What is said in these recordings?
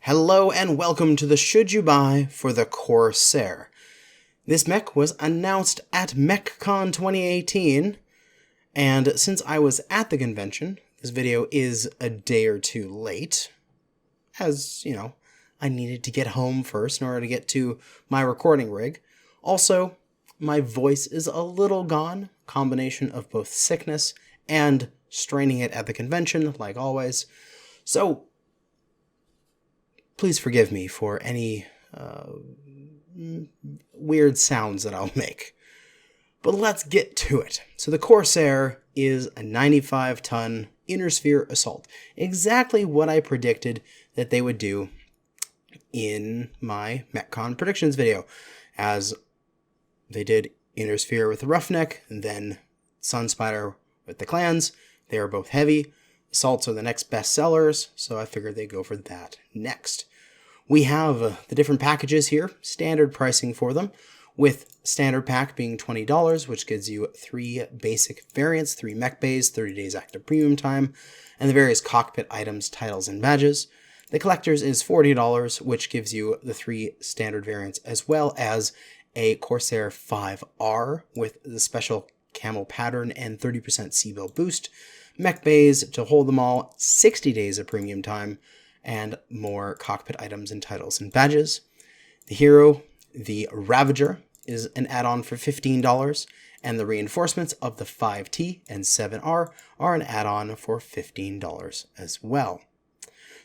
Hello and welcome to the Should You Buy for the Corsair. This mech was announced at MechCon 2018, and since I was at the convention, this video is a day or two late, as, you know, I needed to get home first in order to get to my recording rig. Also, my voice is a little gone, combination of both sickness and straining it at the convention, like always. So, please forgive me for any weird sounds that I'll make. But let's get to it. So the Corsair is a 95-ton inner sphere assault. Exactly what I predicted that they would do in my MechCon predictions video. As they did inner sphere with the roughneck, and then Sunspider with the clans. They are both heavy. Assaults are the next best sellers, so I figured they'd go for that next. We have the different packages here, standard pricing for them, with standard pack being $20, which gives you 3 basic variants, 3 mech bays, 30 days active premium time, and the various cockpit items, titles, and badges. The collector's is $40, which gives you the 3 standard variants, as well as a Corsair 5R with the special camo pattern and 30% C-bill boost, mech bays to hold them all, 60 days of premium time, and more cockpit items and titles and badges. The hero, the Ravager, is an add-on for $15, and the reinforcements of the 5T and 7R are an add-on for $15 as well.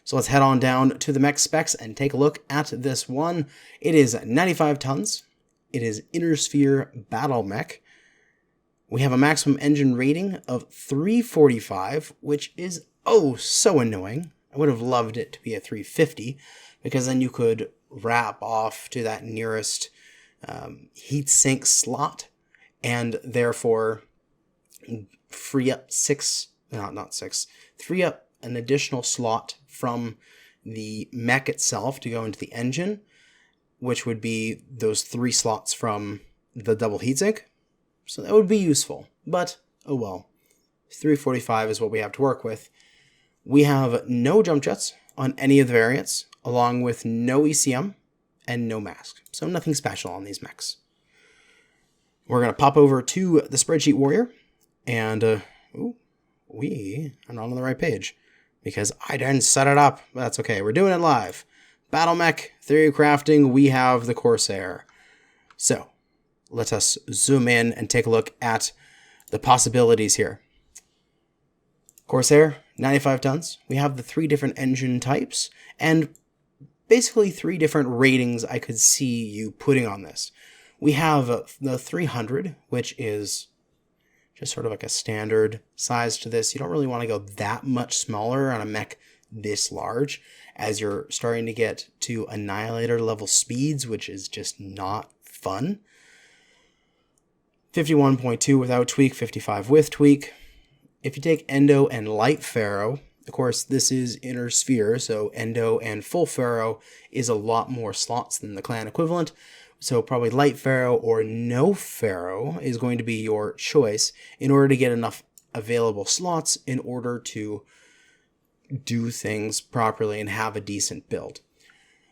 So let's head on down to the mech specs and take a look at this one. It is 95 tons. It is inner sphere battle mech. We have a maximum engine rating of 345, which is oh so annoying. I would have loved it to be a 350, because then you could wrap off to that nearest heatsink slot, and therefore free up free up an additional slot from the mech itself to go into the engine, which would be those 3 slots from the double heatsink. So that would be useful, but oh well. 345 is what we have to work with. We have no jump jets on any of the variants, along with no ECM and no mask. So nothing special on these mechs. We're going to pop over to the spreadsheet warrior, and we are not on the right page because I didn't set it up. That's okay, we're doing it live. Battle mech, theory crafting, we have the Corsair. So let us zoom in and take a look at the possibilities here. Corsair, 95 tons. We have the 3 different engine types, and basically 3 different ratings I could see you putting on this. We have the 300, which is just sort of like a standard size to this. You don't really want to go that much smaller on a mech this large, as you're starting to get to Annihilator level speeds, which is just not fun. 51.2 without tweak, 55 with tweak. If you take Endo and Light Pharaoh, of course this is inner sphere, so Endo and Full Pharaoh is a lot more slots than the clan equivalent, so probably Light Pharaoh or No Pharaoh is going to be your choice in order to get enough available slots in order to do things properly and have a decent build.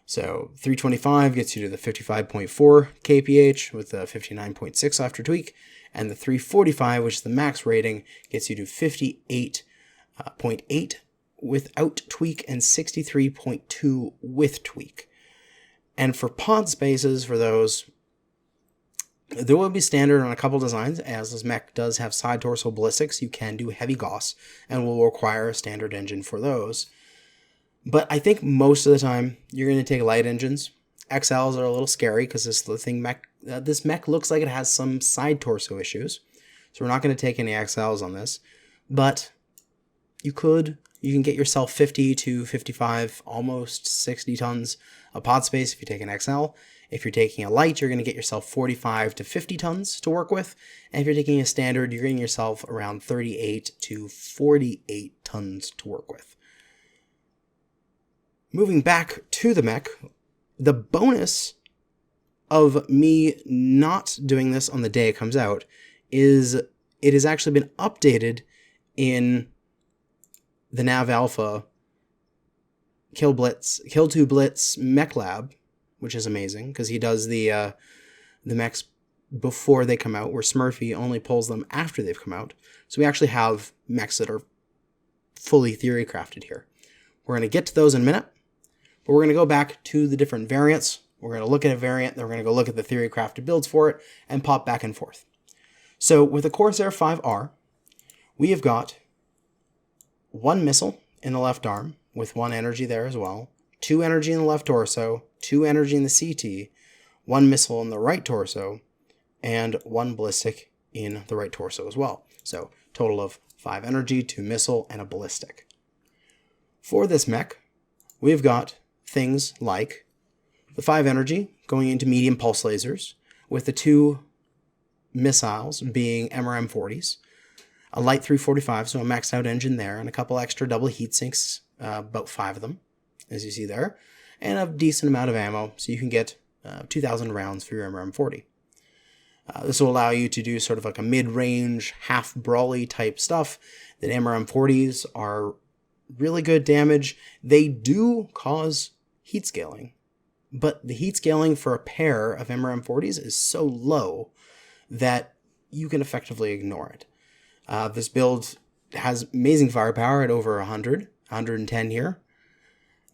So 325 gets you to the 55.4 kph with the 59.6 after tweak, and the 345, which is the max rating, gets you to 58.8 without tweak and 63.2 with tweak. And for pod spaces, for those, there will be standard on a couple designs, as this mech does have side torso ballistics. You can do heavy Gauss and will require a standard engine for those. But I think most of the time you're going to take light engines. XLs are a little scary because this mech looks like it has some side torso issues. So we're not going to take any XLs on this. But you can get yourself 50 to 55, almost 60 tons of pod space if you take an XL. If you're taking a light, you're going to get yourself 45 to 50 tons to work with. And if you're taking a standard, you're getting yourself around 38 to 48 tons to work with. Moving back to the mech, the bonus of me not doing this on the day it comes out is it has actually been updated in the Nav Alpha Kill 2 Blitz Mech Lab, which is amazing because he does the mechs before they come out, where Smurfy only pulls them after they've come out. So we actually have mechs that are fully theory crafted here. We're going to get to those in a minute, but we're going to go back to the different variants. We're going to look at a variant, then we're going to go look at the theory crafted builds for it, and pop back and forth. So with the Corsair 5R, we have got 1 missile in the left arm, with 1 energy there as well, 2 energy in the left torso, 2 energy in the CT, 1 missile in the right torso, and 1 ballistic in the right torso as well. So total of 5 energy, 2 missile, and a ballistic. For this mech, we've got things like the 5 energy going into medium pulse lasers, with the 2 missiles being MRM-40s, a light 345, so a maxed out engine there, and a couple extra double heat sinks, about 5 of them, as you see there, and a decent amount of ammo, so you can get 2,000 rounds for your MRM-40. This will allow you to do sort of like a mid-range, half-brawly type stuff. That MRM-40s are really good damage. They do cause heat scaling, but the heat scaling for a pair of MRM-40s is so low that you can effectively ignore it. This build has amazing firepower at over 100, 110 here,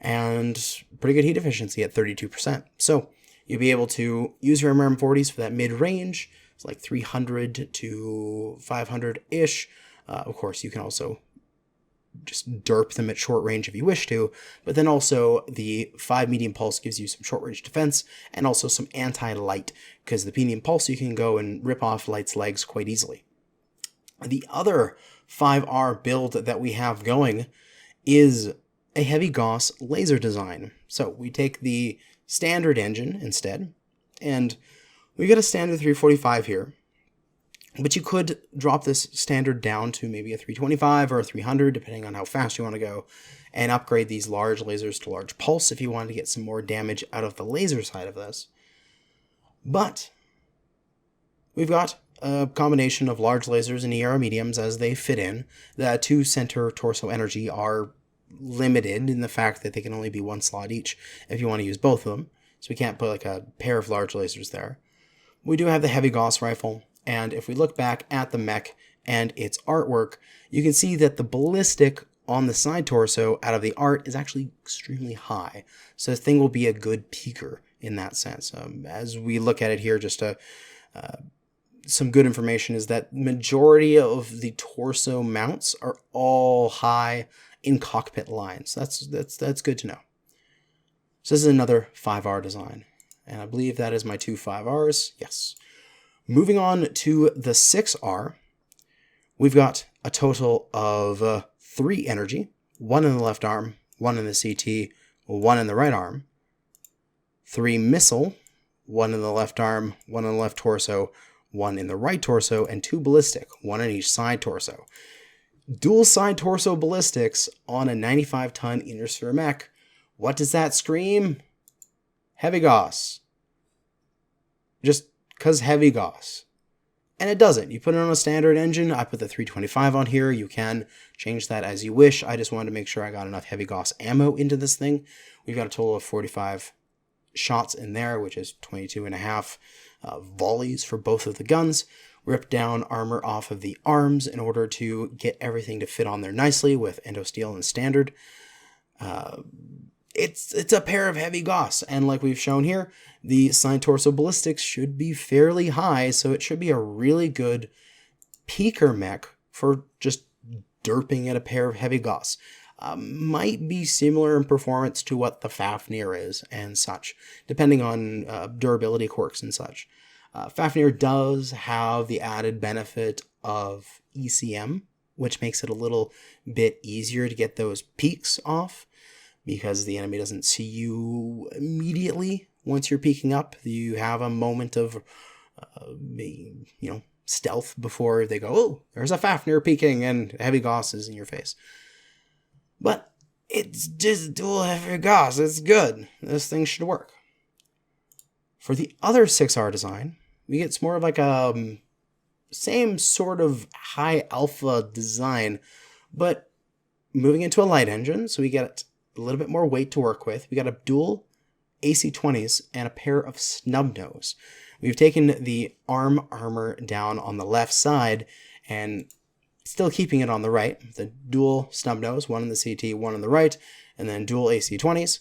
and pretty good heat efficiency at 32%. So you'll be able to use your MRM-40s for that mid-range. It's like 300 to 500-ish. Of course, you can also just derp them at short range if you wish to, but then also the 5 medium pulse gives you some short range defense and also some anti-light, because the medium pulse you can go and rip off light's legs quite easily. The other 5R build that we have going is a heavy Gauss laser design. So we take the standard engine instead, and we got a standard 345 here. But you could drop this standard down to maybe a 325 or a 300, depending on how fast you want to go, and upgrade these large lasers to large pulse if you want to get some more damage out of the laser side of this. But we've got a combination of large lasers and ER mediums as they fit in. The 2 center torso energy are limited in the fact that they can only be 1 slot each if you want to use both of them. So we can't put like a pair of large lasers there. We do have the heavy Gauss rifle. And if we look back at the mech and its artwork, you can see that the ballistic on the side torso out of the art is actually extremely high. So this thing will be a good peaker in that sense. As we look at it here, just some good information is that majority of the torso mounts are all high in cockpit lines. That's good to know. So this is another 5R design. And I believe that is my 2 5Rs. Yes. Moving on to the 6R, we've got a total of 3 energy, 1 in the left arm, 1 in the CT, 1 in the right arm, 3 missile, 1 in the left arm, 1 in the left torso, 1 in the right torso, and 2 ballistic, 1 in each side torso. Dual side torso ballistics on a 95-ton inner sphere mech. What does that scream? Heavy Gauss. Just because heavy Gauss. And it doesn't. You put it on a standard engine. I put the 325 on here. You can change that as you wish. I just wanted to make sure I got enough heavy Gauss ammo into this thing. We've got a total of 45 shots in there, which is 22.5 volleys for both of the guns. Rip down armor off of the arms in order to get everything to fit on there nicely with endo steel and standard. It's a pair of heavy Gauss, and like we've shown here, the side torso ballistics should be fairly high, so it should be a really good peaker mech for just derping at a pair of heavy Gauss. Might be similar in performance to what the Fafnir is and such, depending on durability quirks and such. Fafnir does have the added benefit of ECM, which makes it a little bit easier to get those peaks off, because the enemy doesn't see you immediately once you're peeking up. You have a moment of, stealth before they go, oh, there's a Fafnir peeking and heavy Gauss is in your face. But it's just dual heavy Gauss. It's good. This thing should work. For the other 6R design, we get more of like a same sort of high alpha design, but moving into a light engine. So we get a little bit more weight to work with. We got a dual AC-20s and a pair of snub nose. We've taken the arm armor down on the left side and still keeping it on the right. The dual snub nose, one in the CT, one on the right, and then dual AC-20s.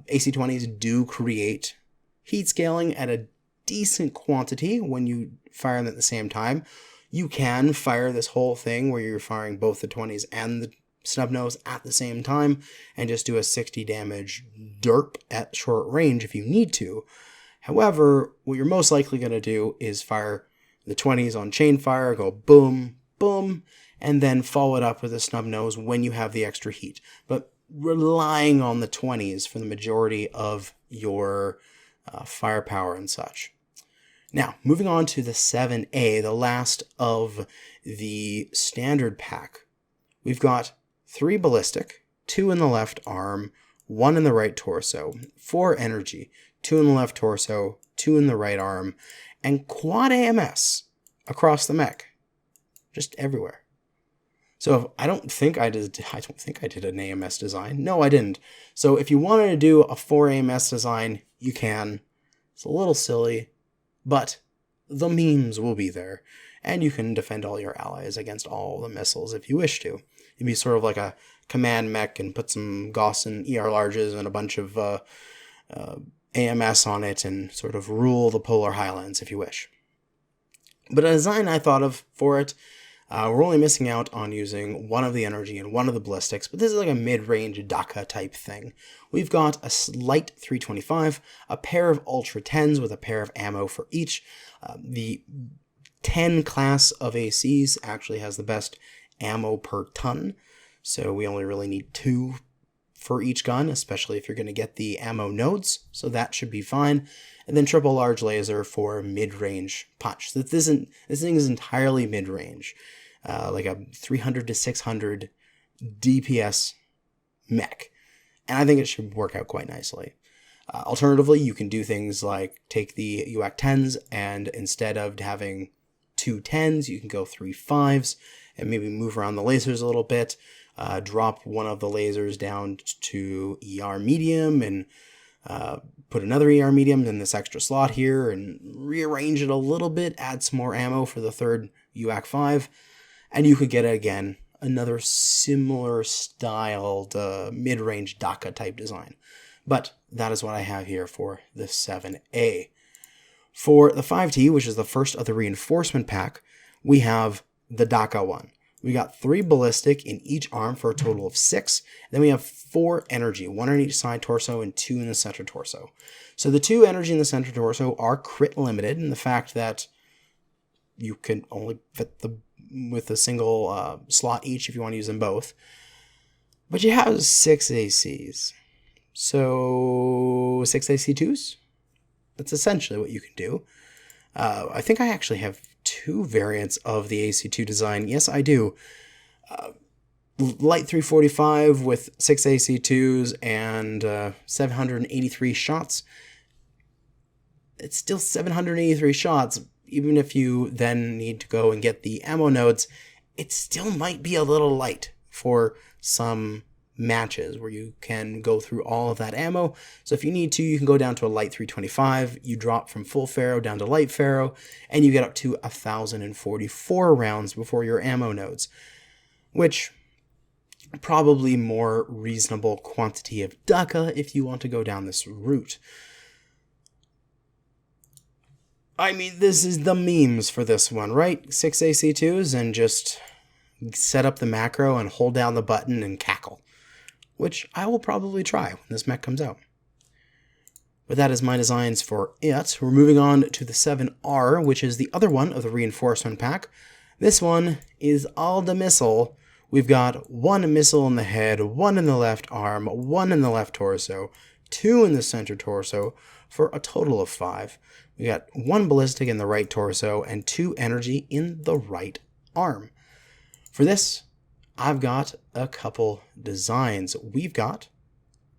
AC-20s do create heat scaling at a decent quantity when you fire them at the same time. You can fire this whole thing where you're firing both the 20s and the snub nose at the same time and just do a 60 damage derp at short range if you need to. However, what you're most likely going to do is fire the 20s on chain fire, go boom, boom, and then follow it up with a snub nose when you have the extra heat. But relying on the 20s for the majority of your firepower and such. Now, moving on to the 7A, the last of the standard pack. We've got 3 ballistic, 2 in the left arm, 1 in the right torso, 4 energy, 2 in the left torso, 2 in the right arm, and quad AMS across the mech. Just everywhere. So I don't think I did an AMS design. No, I didn't. So if you wanted to do a 4 AMS design, you can. It's a little silly, but the memes will be there. And you can defend all your allies against all the missiles if you wish to. It'd be sort of like a command mech and put some Gauss and ER larges and a bunch of AMS on it and sort of rule the polar highlands if you wish. But a design I thought of for it, we're only missing out on using one of the energy and one of the ballistics, but this is like a mid-range DACA type thing. We've got a light 325, a pair of Ultra 10s with a pair of ammo for each. The 10 class of ACs actually has the best ammo per ton, so we only really need 2 for each gun, especially if you're going to get the ammo nodes, so that should be fine. And then triple large laser for mid-range punch. This thing is entirely mid-range, like a 300 to 600 DPS mech, and I think it should work out quite nicely. Alternatively, you can do things like take the UAC 10s, and instead of having 2 10s, you can go 3 5s, and maybe move around the lasers a little bit. Drop one of the lasers down to ER medium and put another ER medium in this extra slot here and rearrange it a little bit, add some more ammo for the third UAC 5, and you could get, again, another similar styled mid-range DACA type design. But that is what I have here for the 7A. For the 5T, which is the first of the reinforcement pack, we have the DACA one. We got 3 ballistic in each arm for a total of 6. Then we have 4 energy, 1 on each side torso and 2 in the center torso. So the 2 energy in the center torso are crit limited in the fact that you can only fit them with a single slot each if you want to use them both. But you have 6 ACs. So 6 AC2s? That's essentially what you can do. I think I actually have 2 variants of the AC2 design. Yes, I do. Light 345 with 6 AC2s and 783 shots. It's still 783 shots. Even if you then need to go and get the ammo nodes, it still might be a little light for some matches where you can go through all of that ammo. So if you need to, you can go down to a light 325, you drop from full Pharaoh down to light Pharaoh, and you get up to 1,044 rounds before your ammo nodes, which probably more reasonable quantity of DACA if you want to go down this route. I mean, this is the memes for this one, right? 6 AC2s and just set up the macro and hold down the button and cackle, which I will probably try when this mech comes out. But that is my designs for it. We're moving on to the 7R, which is the other one of the reinforcement pack. This one is all the missile. We've got 1 missile in the head, 1 in the left arm, 1 in the left torso, 2 in the center torso, for a total of 5. We got 1 ballistic in the right torso and 2 energy in the right arm. For this, I've got a couple designs. We've got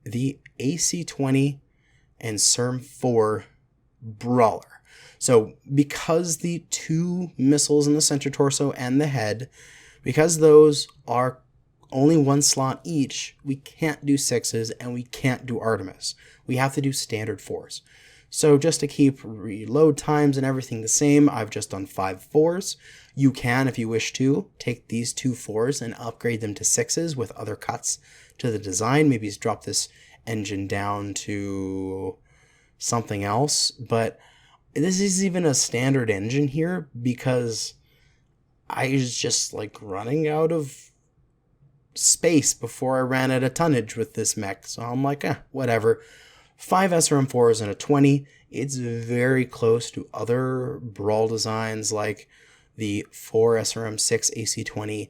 the AC-20 and CERM-4 Brawler. So because the 2 missiles in the center torso and the head, because those are only one slot each, we can't do 6s and we can't do Artemis. We have to do standard 4s. So just to keep reload times and everything the same, I've just done 5 4s. You can, if you wish to, take these 2 4s and upgrade them to 6s with other cuts to the design. Maybe drop this engine down to something else. But this is even a standard engine here because I was just like running out of space before I ran out of tonnage with this mech. So I'm like, whatever. 5 SRM4s and a 20. It's very close to other Brawl designs like the 4 SRM6 AC20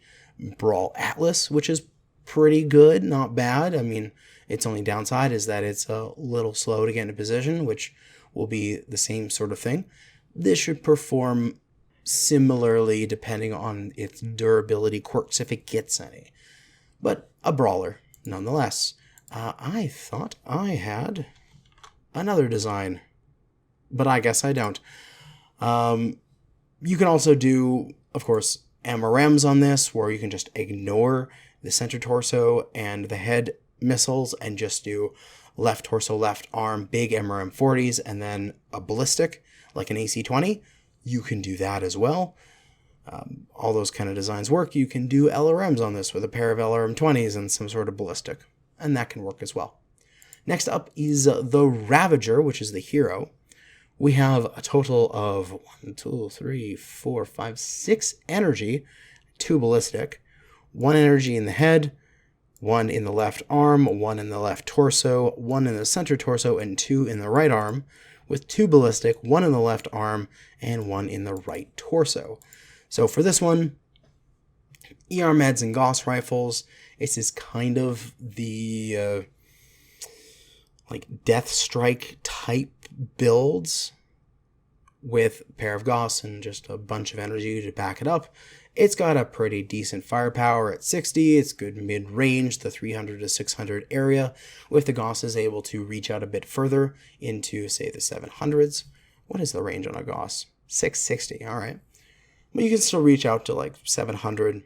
Brawl Atlas, which is pretty good, not bad. I mean, its only downside is that it's a little slow to get into position, which will be the same sort of thing. This should perform similarly depending on its durability quirks if it gets any. But a brawler, nonetheless. I thought I had another design, but I guess I don't. You can also do, of course, MRMs on this, where you can just ignore the center torso and the head missiles and just do left torso, left arm, big MRM 40s, and then a ballistic, like an AC-20. You can do that as well. All those kind of designs work. You can do LRMs on this with a pair of LRM 20s and some sort of ballistic, and that can work as well. Next up is the Ravager, which is the hero. We have a total of 6 energy, 2 ballistic, 1 energy in the head, 1 in the left arm, 1 in the left torso, 1 in the center torso, and 2 in the right arm, with 2 ballistic, 1 in the left arm, and 1 in the right torso. So for this one, ER meds and Gauss rifles. This is kind of the like Death Strike type builds with a pair of Gauss and just a bunch of energy to back it up. It's got a pretty decent firepower at 60. It's good mid-range, the 300 to 600 area, with the Gauss is able to reach out a bit further into, say, the 700s. What is the range on a Gauss? 660, all right. But you can still reach out to like 700,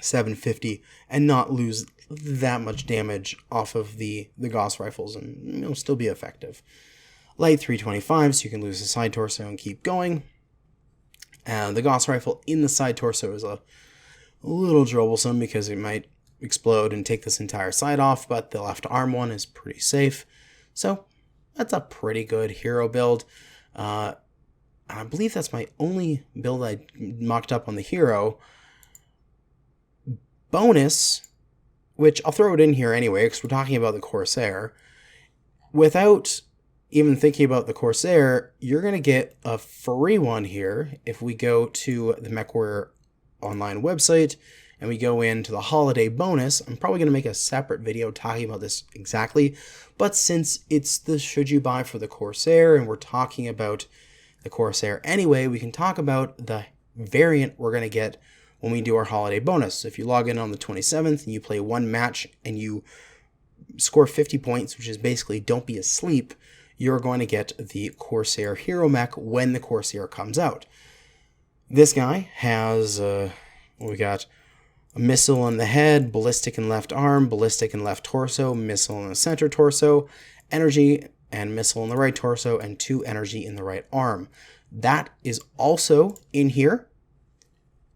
750, and not lose that much damage off of the Gauss rifles, and still be effective. Light 325, so you can lose the side torso and keep going. The Gauss rifle in the side torso is a little troublesome because it might explode and take this entire side off, but the left arm one is pretty safe. So that's a pretty good hero build. I believe that's my only build I mocked up on the hero. Bonus, which I'll throw it in here anyway because we're talking about the Corsair. Without even thinking about the Corsair, you're going to get a free one here if we go to the MechWarrior online website and we go into the holiday bonus. I'm probably going to make a separate video talking about this exactly, but since it's the should you buy for the Corsair and we're talking about the Corsair anyway, we can talk about the variant we're going to get when we do our holiday bonus. So if you log in on the 27th and you play one match and you score 50 points, which is basically don't be asleep, you're going to get the Corsair Hero Mech when the Corsair comes out. This guy has, we got a missile in the head, ballistic in left arm, ballistic in left torso, missile in the center torso, energy and missile in the right torso, and 2 energy in the right arm. That is also in here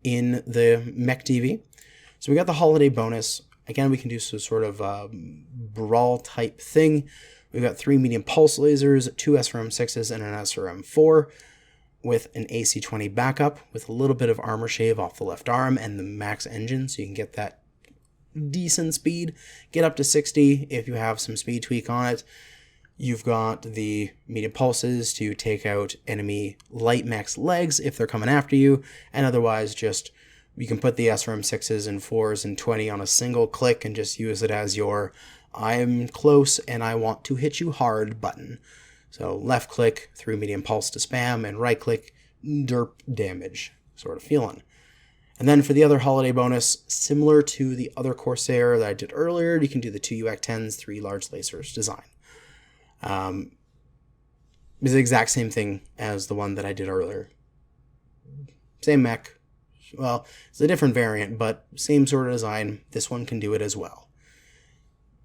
in the Mech TV. So we got the holiday bonus. Again, we can do some sort of brawl type thing. We've got 3 medium pulse lasers, 2 SRM6s, and an SRM4 with an AC-20 backup with a little bit of armor shave off the left arm and the max engine, so you can get that decent speed. Get up to 60 if you have some speed tweak on it. You've got the medium pulses to take out enemy light max legs if they're coming after you, and otherwise just you can put the SRM6s and 4s and 20 on a single click and just use it as your I'm close and I want to hit you hard button. So left click, 3 medium pulse to spam, and right click, derp damage sort of feeling. And then for the other holiday bonus, similar to the other Corsair that I did earlier, you can do the 2 UAC-10s, 3 large lasers design. It's the exact same thing as the one that I did earlier. Same mech, Well, it's a different variant, but same sort of design. This one can do it as well.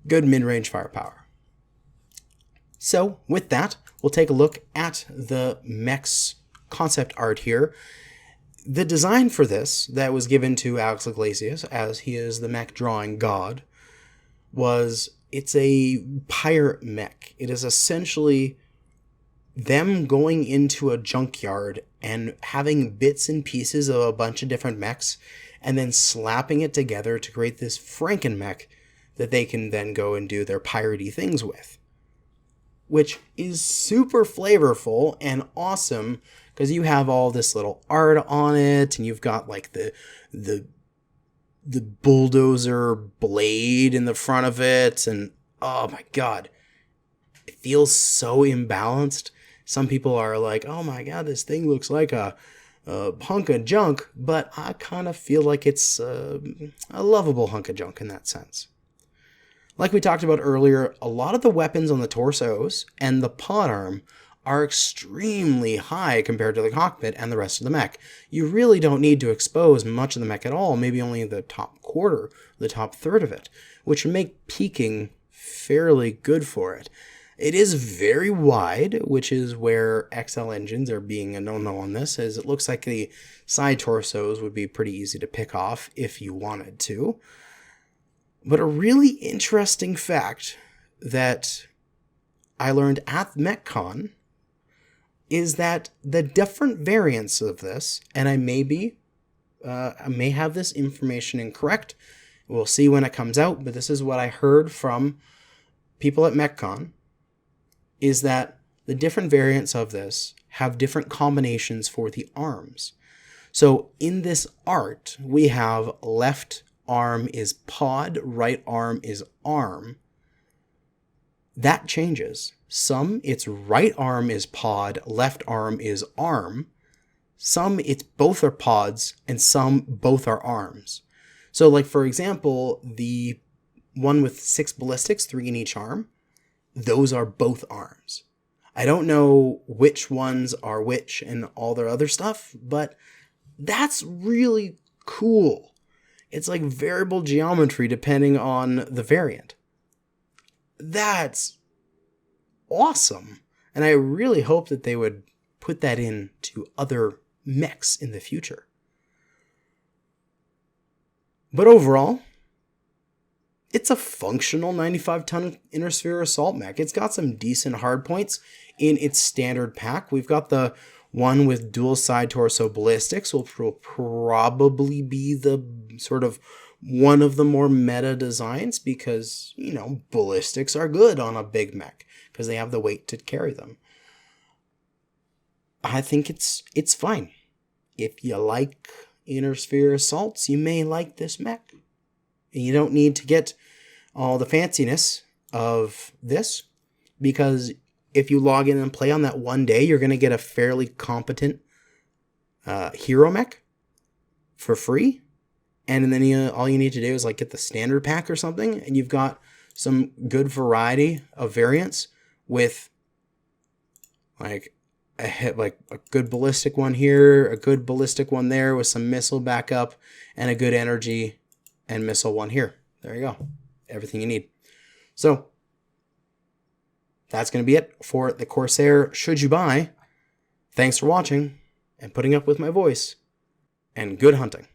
Good mid-range firepower. So with that, we'll take a look at the Mech's concept art here. The design for this that was given to Alex Iglesias, as he is the mech drawing god, it's a pirate mech. It is essentially them going into a junkyard and having bits and pieces of a bunch of different mechs and then slapping it together to create this Franken mech that they can then go and do their piratey things with. Which is super flavorful and awesome because you have all this little art on it and you've got like the bulldozer blade in the front of it, and oh my god, it feels so imbalanced. Some people are like, oh my god, this thing looks like a hunk of junk, but I kind of feel like it's a lovable hunk of junk in that sense. Like we talked about earlier, a lot of the weapons on the torsos and the pod arm are extremely high compared to the cockpit and the rest of the mech. You really don't need to expose much of the mech at all, maybe only the top quarter, the top third of it, which would make peaking fairly good for it. It is very wide, which is where XL engines are being a no-no on this, as it looks like the side torsos would be pretty easy to pick off if you wanted to. But a really interesting fact that I learned at MechCon is that the different variants of this, and I may have this information incorrect, we'll see when it comes out, but this is what I heard from people at MechCon, is that the different variants of this have different combinations for the arms. So in this art, we have left arm is pod, right arm is arm. That changes. Some, it's right arm is pod, left arm is arm. Some, it's both are pods, and some, both are arms. So like, for example, the one with 6 ballistics, 3 in each arm, those are both arms. I don't know which ones are which and all their other stuff, but that's really cool. It's like variable geometry depending on the variant. That's awesome. And I really hope that they would put that into other mechs in the future. But overall, it's a functional 95-ton inner sphere assault mech. It's got some decent hardpoints in its standard pack. We've got the one with dual side torso ballistics, which will probably be the sort of one of the more meta designs because, you know, ballistics are good on a big mech because they have the weight to carry them. I think it's fine. If you like inner sphere assaults, you may like this mech. And you don't need to get all the fanciness of this because if you log in and play on that one day, you're going to get a fairly competent hero mech for free. And then all you need to do is like get the standard pack or something. And you've got some good variety of variants with like a good ballistic one here, a good ballistic one there with some missile backup, and a good energy and missile one here. There you go. Everything you need. So that's going to be it for the Corsair Should You Buy. Thanks for watching and putting up with my voice, and good hunting.